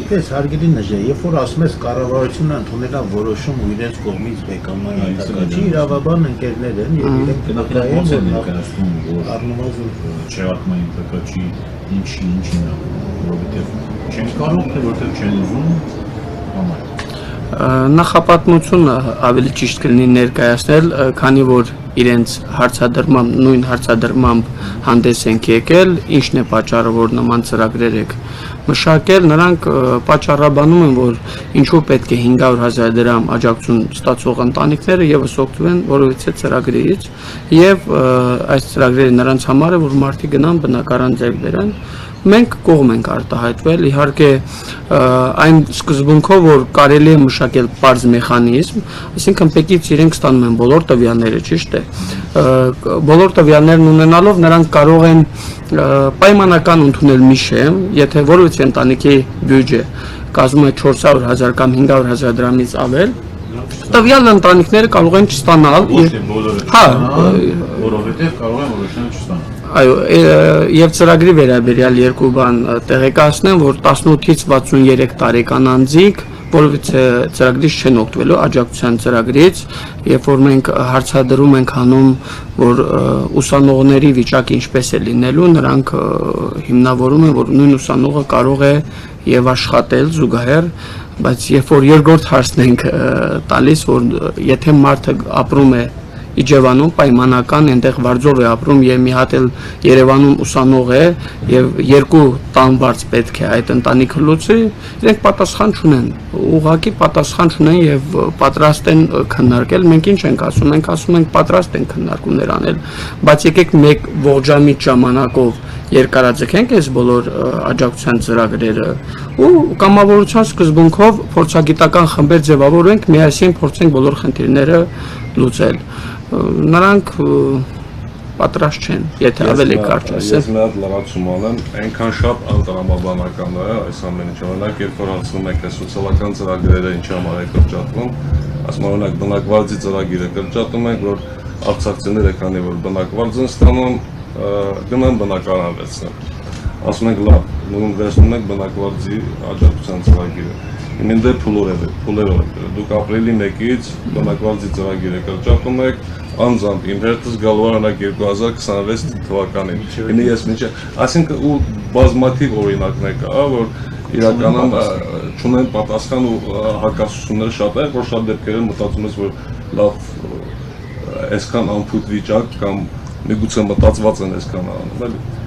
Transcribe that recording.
Ես հարգելի նժե, երբ որ ասում ես կառավարությունը ընդունել է որոշում ու իրենց կողմից բեկամային ենթակաչի, իրավաբան ընկերներ են եւ իրենք գնահատականում են ներկայացնում, որ առնվազն չեղարկման ենթակաչի ինչին է, որովհետեւ չեն կարող, թե որտեղ չեն ուզում համար։ Նախապատմությունը ավելի ճիշտ կլինի ներկայացնել, քանի որ իրենց նույն հարցադրմամբ հանդես ենք եկել, ինչն է պատճառը, որ նման ծրագրեր եք մշակել, նրանք պատճառաբանում են, որ ինչու պետք է 500,000 դրամ աջակցություն ստացող ընտանիքները եւս օգտվեն որովհետեւ ծրագրից եւ այս ծրագրերը նրանց համար է, որ մարդիկ գնան բնակարան ձեռք բերեն։ Մենք կողմ ենք արտահայտվել, իհարկե այն սկզբունքով, որ կարելի է մշակել պարզ մեխանիզմ, այսինքն պետք իրենք ստանում են բոլոր տվյալները, ճիշտ է։ Բոլոր տվյալներն ունենալով նրանք կարող են պայմանական ընդունել մի շեմ, եթե որևէ ընտանիքի բյուջե կազմում է 400,000 կամ 500,000 դրամից ավել, տվյալ ընտանիքները կարող են չստանալ։ Հա, որովհետեւ կարող են որոշել չստանալ։ Այո, եւ ծրագրի վերաբերյալ երկու բան տեղեկացնեմ, որ 18-ից 63 տարեկան անձիկ որովհետեւ ծրագրից չեն օգտվելու աջակցության ծրագրից, երբ որ մենք հարցադրում ենք անում, որ ուսանողների վիճակը ինչպես է լինելու, նրանք հիմնավորում են, որ նույն ուսանողը կարող է եւ աշխատել զուգահեռ, բայց երբ որ երկրորդ հարցն ենք տալիս, որ եթե մարդը ապրում է Իջևանում պայմանական այնտեղ վարձով է ապրում եւ մի հատ էլ Երևանում ուսանող է եւ երկու տանվարձ պետք է այդ ընտանիքը լուծի, իրենք պատասխան չունեն, ուղղակի պատասխան չունեն եւ պատրաստ են քննարկել, մենք ինչ ենք ասում, մենք ասում ենք պատրաստ են քննարկումներ անել, բայց եկեք մեկ ողջամիտ ժամանակով երկարաձգենք այս բոլոր աջակցության ծրագրերը ու կամավորության սկզբունքով փորձագիտական խմբեր ձևավորենք, միասին փորձենք բոլոր խնդիրները լուծել։ Նրանք պատրաստ չեն, եթե ավելի կարճ ասեմ։ Ես մի հատ լրացում անեմ, այնքան շատ անտրամաբանական է այս ամեն ինչը, օրինակ երբ որ հասնում եք այս սոցիալական ծրագրերը ինչ համար է կրճատվում, ասում օրինակ բնակվարձի ծրագիրը կրճատում ենք, որ արցախցիները քանի որ բնակվարձ են ստանում, գնան բնակարան վերցնեն։ Ասում ենք լավ, նույն վերցնում ենք բնակվարձի աջակցության ծրագիրը։ Իմինդե փուլերով դուք ապրիլի 1-ից բնակվարձի ծրագիրը կրճատում եք, անձամբ իմ հերթս գալու արանակ 2026 թվականին։ Ինձ ես մինչև, այսինքն ու բազմաթիվ օրինակներ կա, որ իրականում չունեն պատասխան ու հակասությունները շատ են, որ շատ դեպքերում մտածում ես, որ լավ այսքան անփույթ վիճակ կամ միգուցե մտածված են այսքան անում, էլի։